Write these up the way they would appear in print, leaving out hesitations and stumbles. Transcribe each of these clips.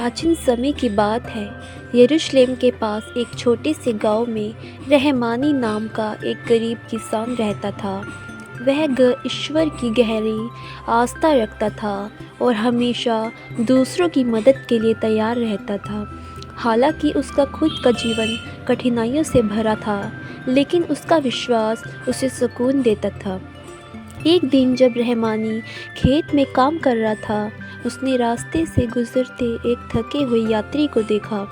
प्राचीन समय की बात है। यरूशलेम के पास एक छोटे से गांव में रहमानी नाम का एक गरीब किसान रहता था। वह ईश्वर की गहरी आस्था रखता था और हमेशा दूसरों की मदद के लिए तैयार रहता था। हालांकि उसका खुद का जीवन कठिनाइयों से भरा था, लेकिन उसका विश्वास उसे सुकून देता था। एक दिन जब रहमानी खेत में काम कर रहा था, उसने रास्ते से गुजरते एक थके हुए यात्री को देखा।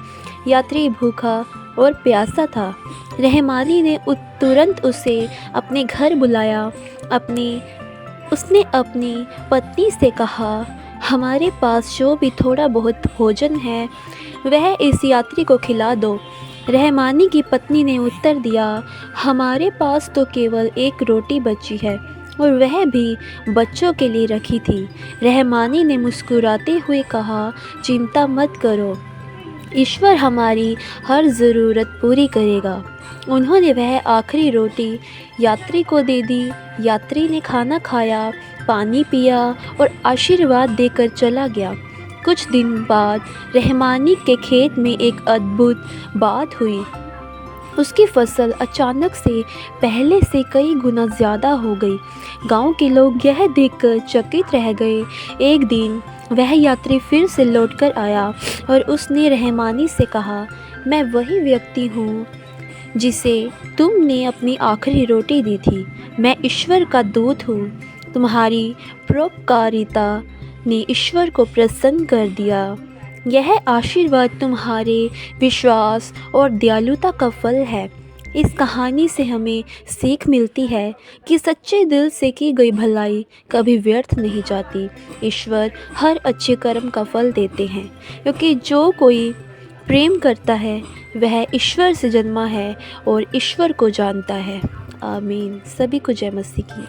यात्री भूखा और प्यासा था। रहमानी ने तुरंत उसे अपने घर बुलाया। उसने अपनी पत्नी से कहा, हमारे पास जो भी थोड़ा बहुत भोजन है वह इस यात्री को खिला दो। रहमानी की पत्नी ने उत्तर दिया, हमारे पास तो केवल एक रोटी बची है और वह भी बच्चों के लिए रखी थी। रहमानी ने मुस्कुराते हुए कहा, चिंता मत करो, ईश्वर हमारी हर ज़रूरत पूरी करेगा। उन्होंने वह आखिरी रोटी यात्री को दे दी। यात्री ने खाना खाया, पानी पिया और आशीर्वाद देकर चला गया। कुछ दिन बाद रहमानी के खेत में एक अद्भुत बात हुई। उसकी फसल अचानक से पहले से कई गुना ज़्यादा हो गई। गांव के लोग यह देखकर चकित रह गए। एक दिन वह यात्री फिर से लौटकर आया और उसने रहमानी से कहा, मैं वही व्यक्ति हूँ जिसे तुमने अपनी आखिरी रोटी दी थी। मैं ईश्वर का दूत हूँ। तुम्हारी परोपकारिता ने ईश्वर को प्रसन्न कर दिया। यह आशीर्वाद तुम्हारे विश्वास और दयालुता का फल है। इस कहानी से हमें सीख मिलती है कि सच्चे दिल से की गई भलाई कभी व्यर्थ नहीं जाती। ईश्वर हर अच्छे कर्म का फल देते हैं, क्योंकि जो कोई प्रेम करता है वह ईश्वर से जन्मा है और ईश्वर को जानता है। आमीन। सभी को जय मसीह की।